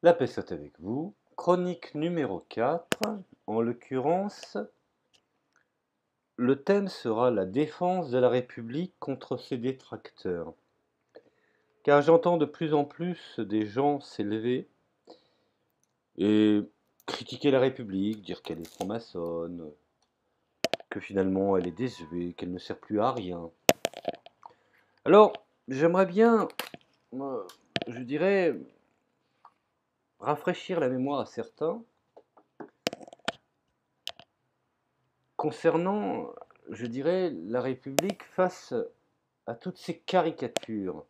La paix soit avec vous. Chronique numéro 4. En l'occurrence, le thème sera la défense de la République contre ses détracteurs. Car j'entends de plus en plus des gens s'élever et critiquer la République, dire qu'elle est franc-maçonne, que finalement elle est désuète, qu'elle ne sert plus à rien. Alors, j'aimerais bien, je dirais, rafraîchir la mémoire à certains concernant, je dirais, la République face à toutes ces caricatures.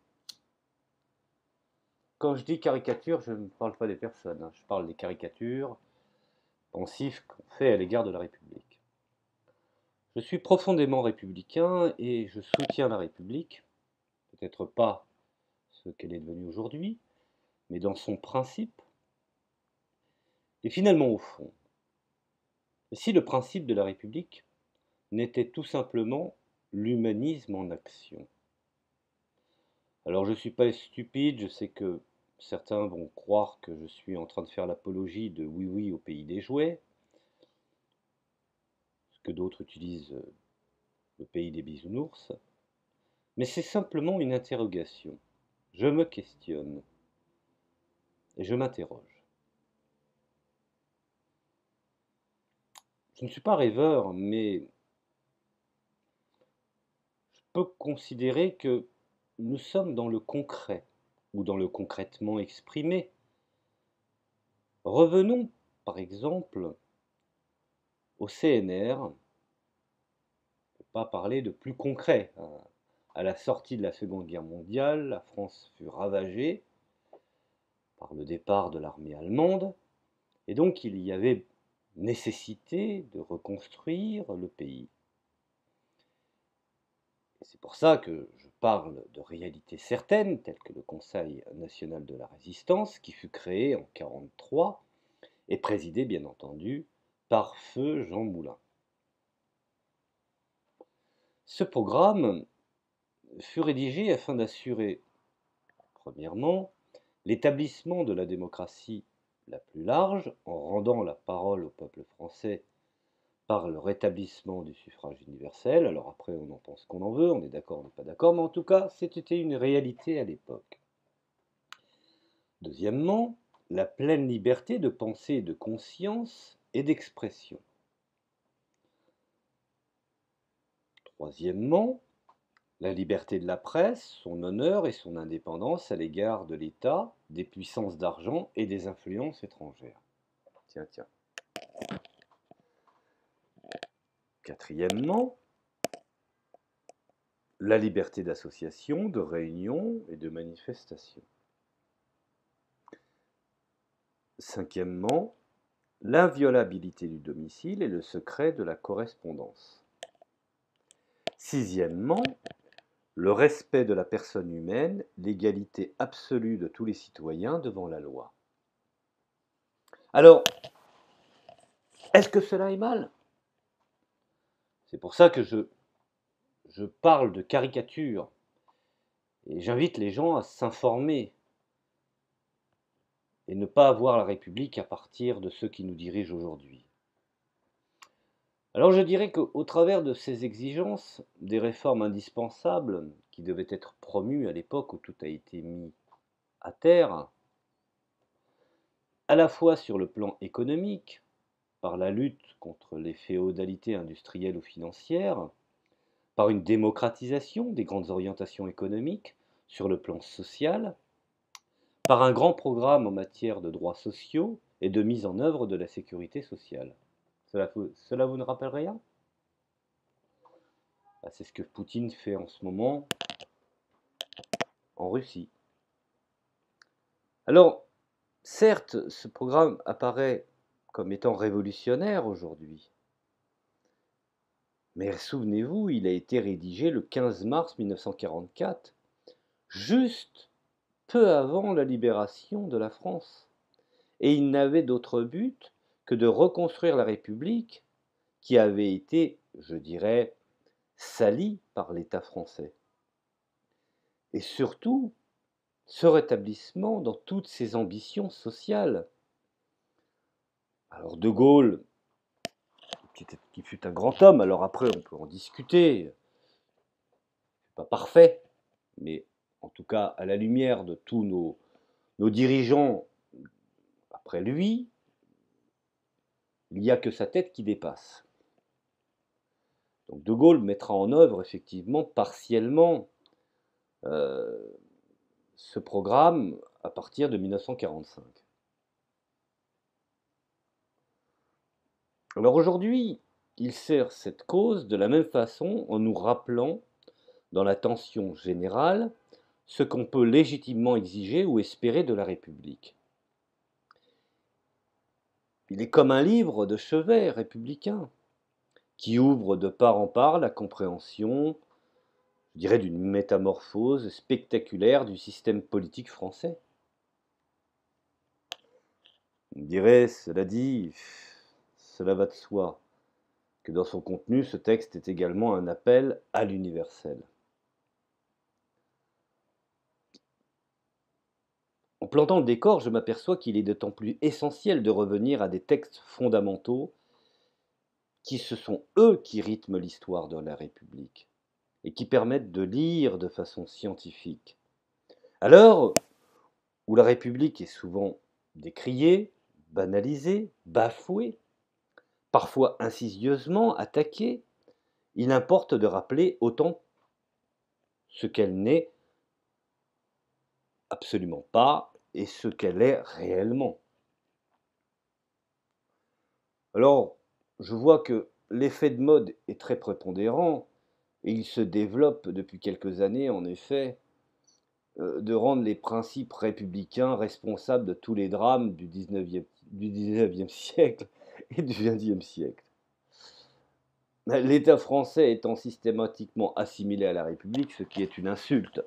Quand je dis caricature, je ne parle pas des personnes, hein, je parle des caricatures pensives qu'on fait à l'égard de la République. Je suis profondément républicain et je soutiens la République, peut-être pas ce qu'elle est devenue aujourd'hui, mais dans son principe, et finalement au fond. Si le principe de la République n'était tout simplement l'humanisme en action. Alors je ne suis pas stupide, je sais que certains vont croire que je suis en train de faire l'apologie de Oui Oui au pays des jouets, ce que d'autres utilisent le pays des bisounours, mais c'est simplement une interrogation. Je me questionne et je m'interroge. Je ne suis pas rêveur, mais je peux considérer que nous sommes dans le concret, ou dans le concrètement exprimé. Revenons, par exemple, au CNR, on ne peut pas parler de plus concret. À la sortie de la Seconde Guerre mondiale, la France fut ravagée par le départ de l'armée allemande, et donc il y avait nécessité de reconstruire le pays. Et c'est pour ça que je parle de réalités certaines, telles que le Conseil national de la résistance, qui fut créé en 1943 et présidé bien entendu par feu Jean Moulin. Ce programme fut rédigé afin d'assurer, premièrement, l'établissement de la démocratie la plus large, en rendant la parole au peuple français par le rétablissement du suffrage universel. Alors après, on en pense qu'on en veut, on est d'accord, on n'est pas d'accord, mais en tout cas, c'était une réalité à l'époque. Deuxièmement, la pleine liberté de pensée, de conscience et d'expression. Troisièmement, la liberté de la presse, son honneur et son indépendance à l'égard de l'État, des puissances d'argent et des influences étrangères. Tiens, tiens. Quatrièmement, la liberté d'association, de réunion et de manifestation. Cinquièmement, l'inviolabilité du domicile et le secret de la correspondance. Sixièmement, le respect de la personne humaine, l'égalité absolue de tous les citoyens devant la loi. Alors, est-ce que cela est mal? C'est pour ça que je parle de caricature et j'invite les gens à s'informer et ne pas voir la République à partir de ceux qui nous dirigent aujourd'hui. Alors je dirais qu'au travers de ces exigences, des réformes indispensables qui devaient être promues à l'époque où tout a été mis à terre, à la fois sur le plan économique, par la lutte contre les féodalités industrielles ou financières, par une démocratisation des grandes orientations économiques sur le plan social, par un grand programme en matière de droits sociaux et de mise en œuvre de la sécurité sociale. Cela vous ne rappelle rien? C'est ce que Poutine fait en ce moment en Russie. Alors, certes, ce programme apparaît comme étant révolutionnaire aujourd'hui, mais souvenez-vous, il a été rédigé le 15 mars 1944, juste peu avant la libération de la France. Et il n'avait d'autre but que de reconstruire la République qui avait été, je dirais, salie par l'État français. Et surtout, ce rétablissement dans toutes ses ambitions sociales. Alors De Gaulle, qui fut un grand homme, alors après on peut en discuter, pas parfait, mais en tout cas à la lumière de tous nos dirigeants après lui, il n'y a que sa tête qui dépasse. Donc De Gaulle mettra en œuvre effectivement partiellement ce programme à partir de 1945. Alors aujourd'hui, il sert cette cause de la même façon en nous rappelant, dans la tension générale, ce qu'on peut légitimement exiger ou espérer de la République. Il est comme un livre de chevet républicain qui ouvre de part en part la compréhension, je dirais, d'une métamorphose spectaculaire du système politique français. On dirait, cela dit, cela va de soi, que dans son contenu, ce texte est également un appel à l'universel. En plantant le décor, je m'aperçois qu'il est d'autant plus essentiel de revenir à des textes fondamentaux qui ce sont eux qui rythment l'histoire de la République et qui permettent de lire de façon scientifique. À l'heure où la République est souvent décriée, banalisée, bafouée, parfois insidieusement attaquée, il importe de rappeler autant ce qu'elle n'est absolument pas et ce qu'elle est réellement. Alors, je vois que l'effet de mode est très prépondérant et il se développe depuis quelques années, en effet, de rendre les principes républicains responsables de tous les drames du 19e siècle et du 20e siècle. L'État français étant systématiquement assimilé à la République, ce qui est une insulte.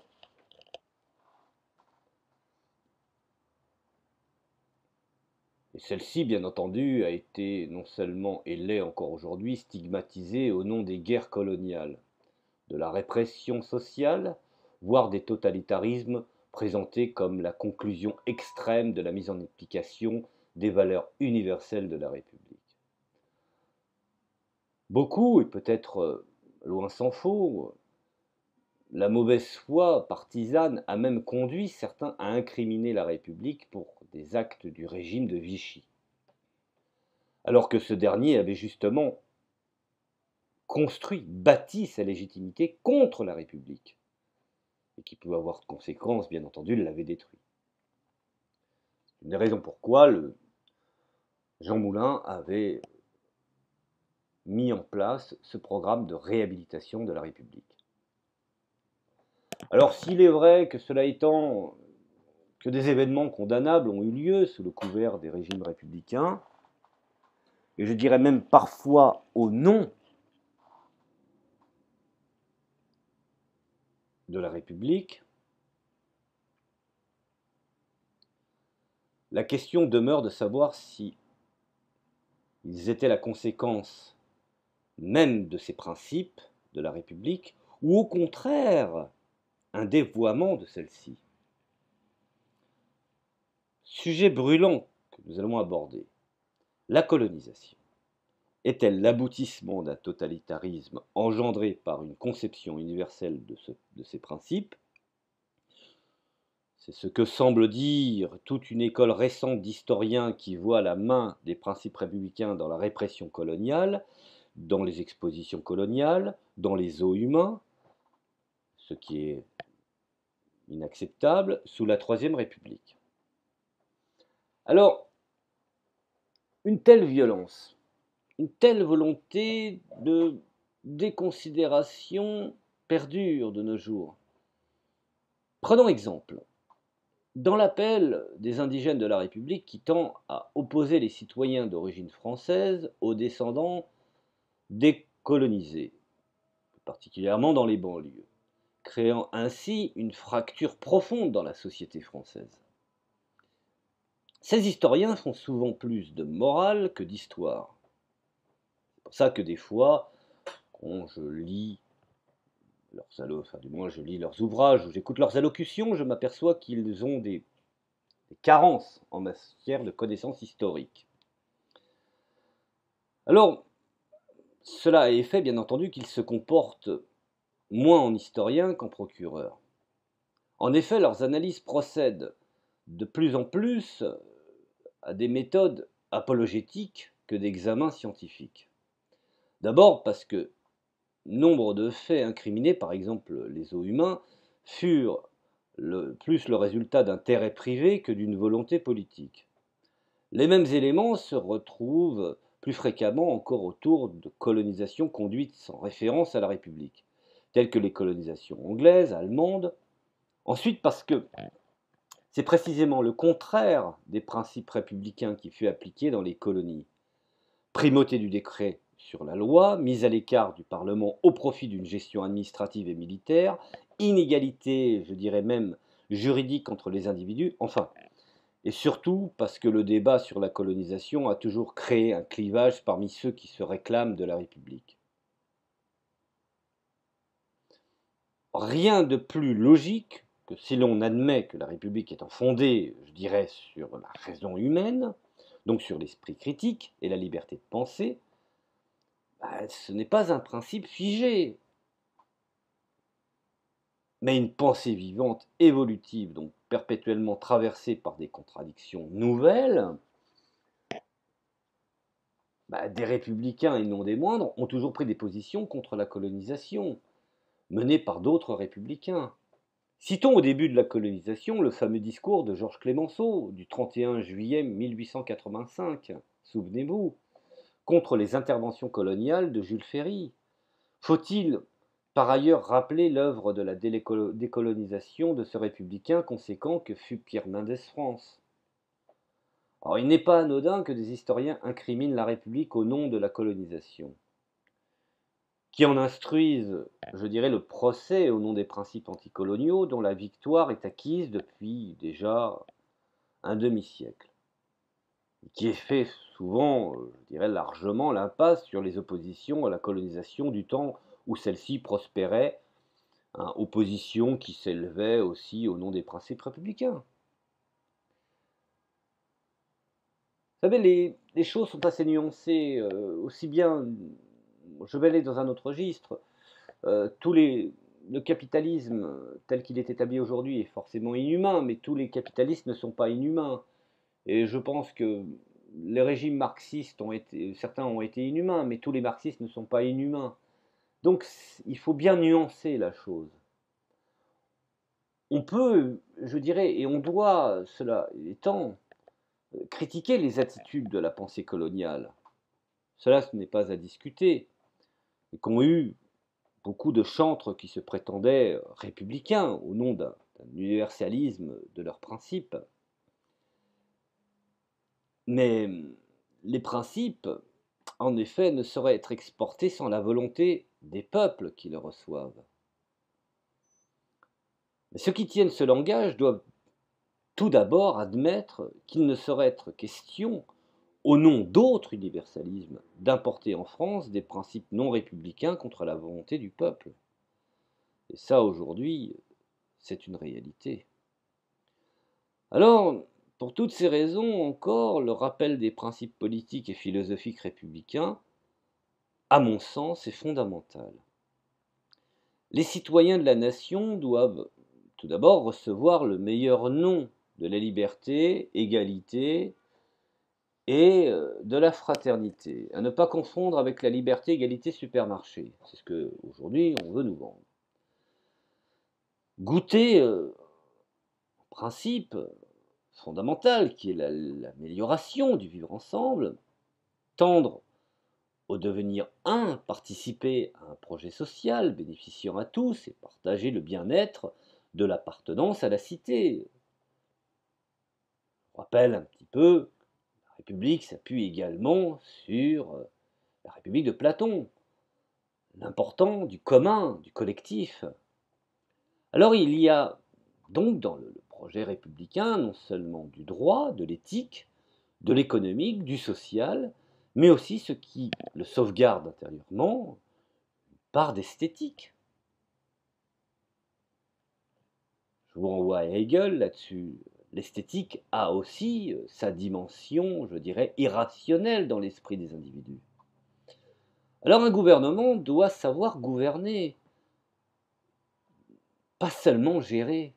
Et celle-ci, bien entendu, a été non seulement, et l'est encore aujourd'hui, stigmatisée au nom des guerres coloniales, de la répression sociale, voire des totalitarismes présentés comme la conclusion extrême de la mise en application des valeurs universelles de la République. Beaucoup, et peut-être loin s'en faut, la mauvaise foi partisane a même conduit certains à incriminer la République pour des actes du régime de Vichy, alors que ce dernier avait justement construit, bâti sa légitimité contre la République, et qui pouvait avoir de conséquences, bien entendu, l'avait détruit. C'est une des raisons pourquoi Jean Moulin avait mis en place ce programme de réhabilitation de la République. Alors s'il est vrai que cela étant, que des événements condamnables ont eu lieu sous le couvert des régimes républicains, et je dirais même parfois au nom de la République, la question demeure de savoir si ils étaient la conséquence même de ces principes de la République, ou au contraire un dévoiement de celle-ci. Sujet brûlant que nous allons aborder, la colonisation. Est-elle l'aboutissement d'un totalitarisme engendré par une conception universelle de ces principes? C'est ce que semble dire toute une école récente d'historiens qui voit la main des principes républicains dans la répression coloniale, dans les expositions coloniales, dans les eaux humains, ce qui est inacceptable, sous la Troisième République. Alors, une telle violence, une telle volonté de déconsidération perdure de nos jours. Prenons exemple. Dans l'appel des indigènes de la République qui tend à opposer les citoyens d'origine française aux descendants décolonisés, particulièrement dans les banlieues, créant ainsi une fracture profonde dans la société française. Ces historiens font souvent plus de morale que d'histoire. C'est pour ça que des fois, quand je lis enfin, du moins je lis leurs ouvrages ou j'écoute leurs allocutions, je m'aperçois qu'ils ont des carences en matière de connaissances historiques. Alors, cela a effet, bien entendu, qu'ils se comportent moins en historiens qu'en procureurs. En effet, leurs analyses procèdent de plus en plus à des méthodes apologétiques que d'examen scientifique. D'abord parce que nombre de faits incriminés, par exemple les os humains, furent plus le résultat d'intérêts privés que d'une volonté politique. Les mêmes éléments se retrouvent plus fréquemment encore autour de colonisations conduites sans référence à la République, telles que les colonisations anglaises, allemandes. Ensuite parce que c'est précisément le contraire des principes républicains qui fut appliqué dans les colonies. Primauté du décret sur la loi, mise à l'écart du Parlement au profit d'une gestion administrative et militaire, inégalité, je dirais même, juridique entre les individus, enfin, et surtout parce que le débat sur la colonisation a toujours créé un clivage parmi ceux qui se réclament de la République. Rien de plus logique que si l'on admet que la République étant fondée, je dirais, sur la raison humaine, donc sur l'esprit critique et la liberté de penser, ce n'est pas un principe figé, mais une pensée vivante, évolutive, donc perpétuellement traversée par des contradictions nouvelles. Des républicains, et non des moindres, ont toujours pris des positions contre la colonisation, menées par d'autres républicains. Citons au début de la colonisation le fameux discours de Georges Clemenceau du 31 juillet 1885, souvenez-vous, contre les interventions coloniales de Jules Ferry. Faut-il par ailleurs rappeler l'œuvre de la décolonisation de ce républicain conséquent que fut Pierre Mendès France? Alors, il n'est pas anodin que des historiens incriminent la République au nom de la colonisation, qui en instruisent, je dirais, le procès au nom des principes anticoloniaux dont la victoire est acquise depuis déjà un demi-siècle, et qui est fait souvent, je dirais largement, l'impasse sur les oppositions à la colonisation du temps où celle-ci prospérait, hein, opposition qui s'élevait aussi au nom des principes républicains. Vous savez, les choses sont assez nuancées, aussi bien, je vais aller dans un autre registre, le capitalisme tel qu'il est établi aujourd'hui est forcément inhumain, mais tous les capitalistes ne sont pas inhumains. Et je pense que les régimes marxistes certains ont été inhumains, mais tous les marxistes ne sont pas inhumains. Donc il faut bien nuancer la chose. On peut, je dirais, et on doit, cela étant, critiquer les attitudes de la pensée coloniale. Cela, ce n'est pas à discuter. Et qu'ont eu beaucoup de chantres qui se prétendaient républicains au nom d'un universalisme de leurs principes. Mais les principes, en effet, ne sauraient être exportés sans la volonté des peuples qui le reçoivent. Mais ceux qui tiennent ce langage doivent tout d'abord admettre qu'il ne saurait être question, au nom d'autres universalismes, d'importer en France des principes non républicains contre la volonté du peuple. Et ça, aujourd'hui, c'est une réalité. Alors, pour toutes ces raisons encore, le rappel des principes politiques et philosophiques républicains, à mon sens, est fondamental. Les citoyens de la nation doivent tout d'abord recevoir le meilleur nom de la liberté, égalité et de la fraternité, à ne pas confondre avec la liberté, égalité, supermarché. C'est ce qu'aujourd'hui on veut nous vendre. Goûter principe fondamental qui est l'amélioration du vivre ensemble, tendre au devenir un, participer à un projet social bénéficiant à tous et partager le bien-être de l'appartenance à la cité. Je rappelle un petit peu, la République s'appuie également sur la République de Platon, l'important du commun, du collectif. Alors il y a donc dans le projet républicain non seulement du droit, de l'éthique, de l'économique, du social, mais aussi ce qui le sauvegarde intérieurement, une part d'esthétique. Je vous renvoie à Hegel là-dessus. L'esthétique a aussi sa dimension, je dirais, irrationnelle dans l'esprit des individus. Alors un gouvernement doit savoir gouverner, pas seulement gérer.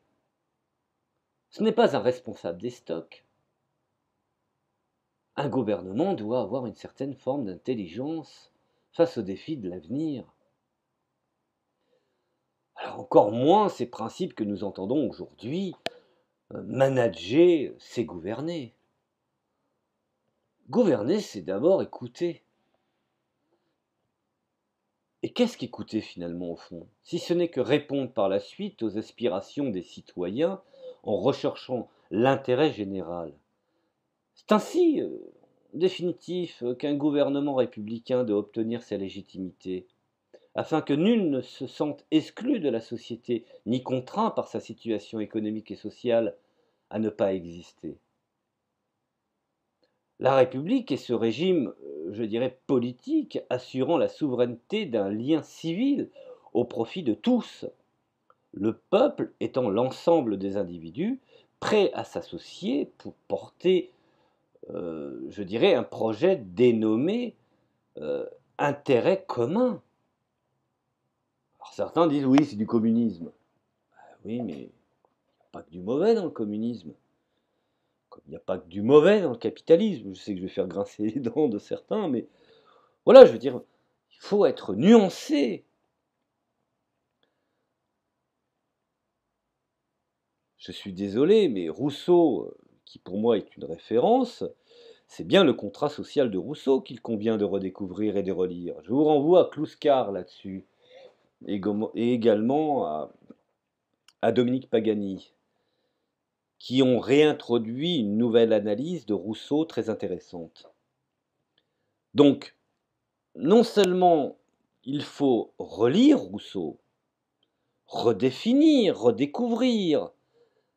Ce n'est pas un responsable des stocks. Un gouvernement doit avoir une certaine forme d'intelligence face aux défis de l'avenir. Alors encore moins ces principes que nous entendons aujourd'hui, manager, c'est gouverner. Gouverner, c'est d'abord écouter. Et qu'est-ce qu'écouter finalement au fond? Si ce n'est que répondre par la suite aux aspirations des citoyens en recherchant l'intérêt général. C'est ainsi, en définitif, qu'un gouvernement républicain doit obtenir sa légitimité, afin que nul ne se sente exclu de la société, ni contraint par sa situation économique et sociale à ne pas exister. La République est ce régime, je dirais, politique, assurant la souveraineté d'un lien civil au profit de tous, le peuple étant l'ensemble des individus prêts à s'associer pour porter, je dirais, un projet dénommé intérêt commun. Alors certains disent oui, c'est du communisme. Oui, mais il n'y a pas que du mauvais dans le communisme. Comme il n'y a pas que du mauvais dans le capitalisme. Je sais que je vais faire grincer les dents de certains, mais voilà, je veux dire, il faut être nuancé. Je suis désolé, mais Rousseau, qui pour moi est une référence, c'est bien le contrat social de Rousseau qu'il convient de redécouvrir et de relire. Je vous renvoie à Clouscar là-dessus, et également à Dominique Pagani, qui ont réintroduit une nouvelle analyse de Rousseau très intéressante. Donc, non seulement il faut relire Rousseau, redéfinir, redécouvrir,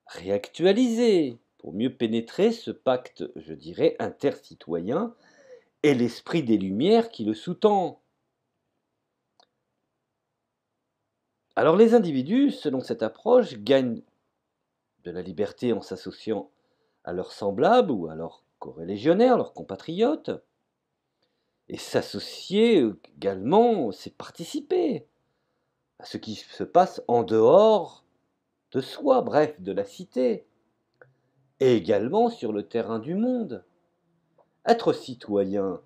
réactualiser, pour mieux pénétrer ce pacte, je dirais, intercitoyen et l'esprit des Lumières qui le sous-tend. Alors les individus, selon cette approche, gagnent de la liberté en s'associant à leurs semblables ou à leurs corélégionnaires, leurs compatriotes. Et s'associer également, c'est participer à ce qui se passe en dehors de soi, bref, de la cité, et également sur le terrain du monde. Être citoyen,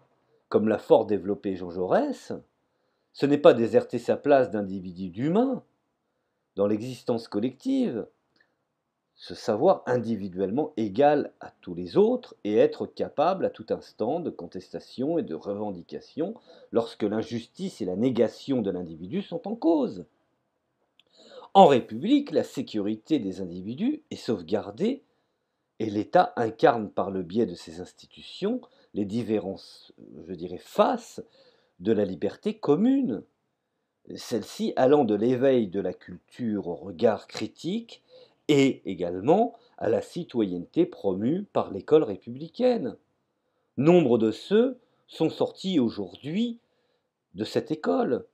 comme l'a fort développé Jean Jaurès, ce n'est pas déserter sa place d'individu humain dans l'existence collective, se savoir individuellement égal à tous les autres et être capable à tout instant de contestation et de revendication lorsque l'injustice et la négation de l'individu sont en cause. En République, la sécurité des individus est sauvegardée et l'État incarne par le biais de ses institutions les différentes, je dirais, faces de la liberté commune, celle-ci allant de l'éveil de la culture au regard critique et également à la citoyenneté promue par l'école républicaine. Nombre de ceux sont sortis aujourd'hui de cette école.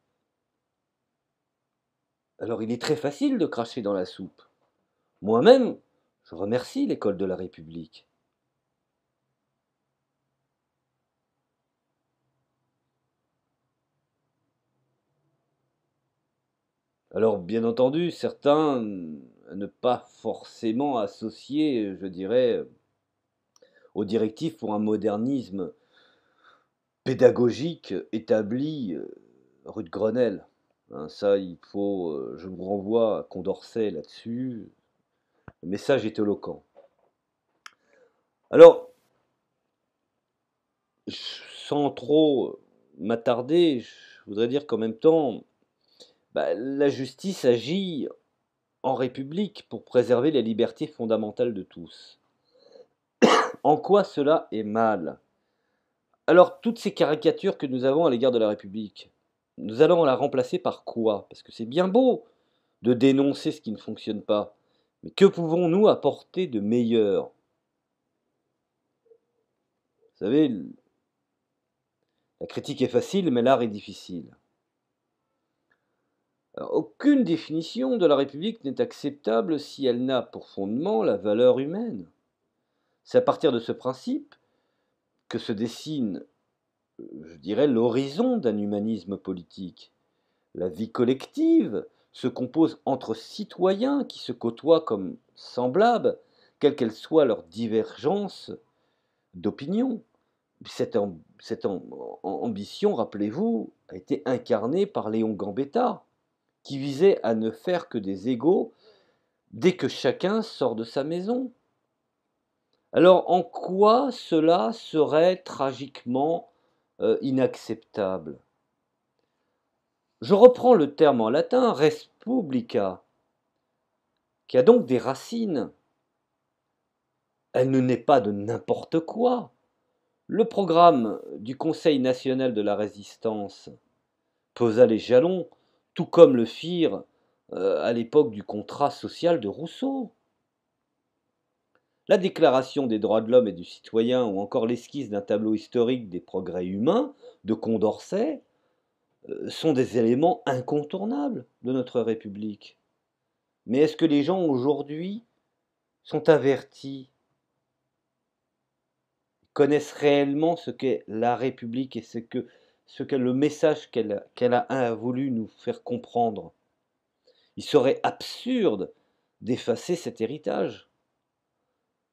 Alors il est très facile de cracher dans la soupe. Moi-même, je remercie l'école de la République. Alors, bien entendu, certains ne pas forcément associer, je dirais, aux directives pour un modernisme pédagogique établi rue de Grenelle. Hein, ça, il faut, je vous renvoie à Condorcet là-dessus. Le message est éloquent. Alors, sans trop m'attarder, je voudrais dire qu'en même temps, la justice agit en République pour préserver les libertés fondamentales de tous. En quoi cela est mal? Alors, toutes ces caricatures que nous avons à l'égard de la République, nous allons la remplacer par quoi? Parce que c'est bien beau de dénoncer ce qui ne fonctionne pas, mais que pouvons-nous apporter de meilleur? Vous savez, la critique est facile, mais l'art est difficile. Alors, aucune définition de la République n'est acceptable si elle n'a pour fondement la valeur humaine. C'est à partir de ce principe que se dessine, je dirais, l'horizon d'un humanisme politique. La vie collective se compose entre citoyens qui se côtoient comme semblables, quelles qu'elles soient leurs divergences d'opinion. Cette ambition, rappelez-vous, a été incarnée par Léon Gambetta, qui visait à ne faire que des égaux dès que chacun sort de sa maison. Alors en quoi cela serait tragiquement inacceptable? Je reprends le terme en latin res publica, qui a donc des racines. Elle ne naît pas de n'importe quoi. Le programme du Conseil national de la résistance posa les jalons, tout comme le firent à l'époque du contrat social de Rousseau. La Déclaration des droits de l'homme et du citoyen ou encore l'esquisse d'un tableau historique des progrès humains de Condorcet sont des éléments incontournables de notre République. Mais est-ce que les gens aujourd'hui sont avertis, connaissent réellement ce qu'est la République et ce qu'est le message qu'elle a voulu nous faire comprendre? Il serait absurde d'effacer cet héritage.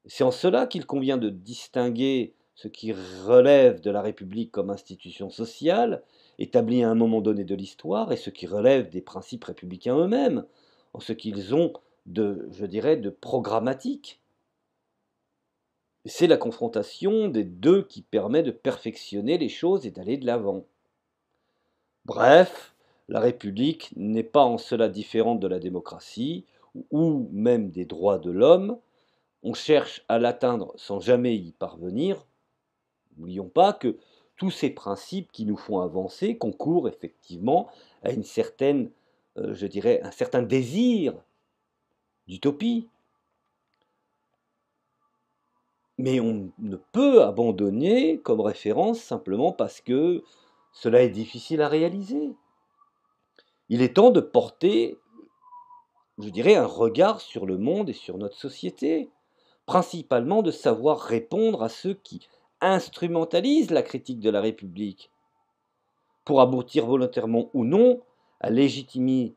C'est en cela qu'il convient de distinguer ce qui relève de la République comme institution sociale, établie à un moment donné de l'histoire, et ce qui relève des principes républicains eux-mêmes, en ce qu'ils ont je dirais, de programmatique. C'est la confrontation des deux qui permet de perfectionner les choses et d'aller de l'avant. Bref, la République n'est pas en cela différente de la démocratie, ou même des droits de l'homme. On cherche à l'atteindre sans jamais y parvenir. N'oublions pas que tous ces principes qui nous font avancer concourent effectivement à une certaine, je dirais, un certain désir d'utopie. Mais on ne peut abandonner comme référence simplement parce que cela est difficile à réaliser. Il est temps de porter, je dirais, un regard sur le monde et sur notre société, principalement de savoir répondre à ceux qui instrumentalisent la critique de la République pour aboutir volontairement ou non à légitimer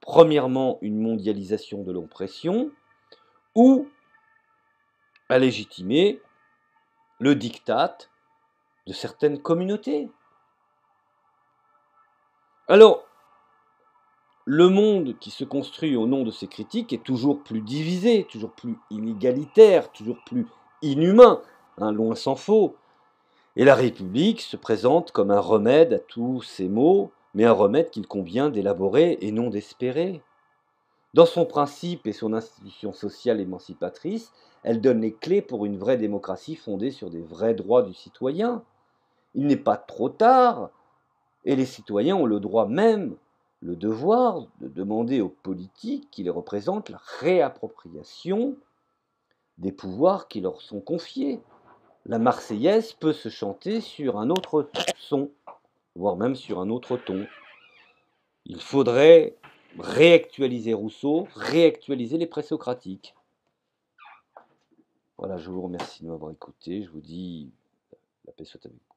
premièrement une mondialisation de l'oppression ou à légitimer le diktat de certaines communautés. Alors, le monde qui se construit au nom de ces critiques est toujours plus divisé, toujours plus inégalitaire, toujours plus inhumain, hein, loin s'en faut. Et la République se présente comme un remède à tous ces maux, mais un remède qu'il convient d'élaborer et non d'espérer. Dans son principe et son institution sociale émancipatrice, elle donne les clés pour une vraie démocratie fondée sur des vrais droits du citoyen. Il n'est pas trop tard, et les citoyens ont le droit même, le devoir de demander aux politiques qui les représentent la réappropriation des pouvoirs qui leur sont confiés. La Marseillaise peut se chanter sur un autre son, voire même sur un autre ton. Il faudrait réactualiser Rousseau, réactualiser les présocratiques. Voilà, je vous remercie de m'avoir écouté. Je vous dis la paix soit avec vous.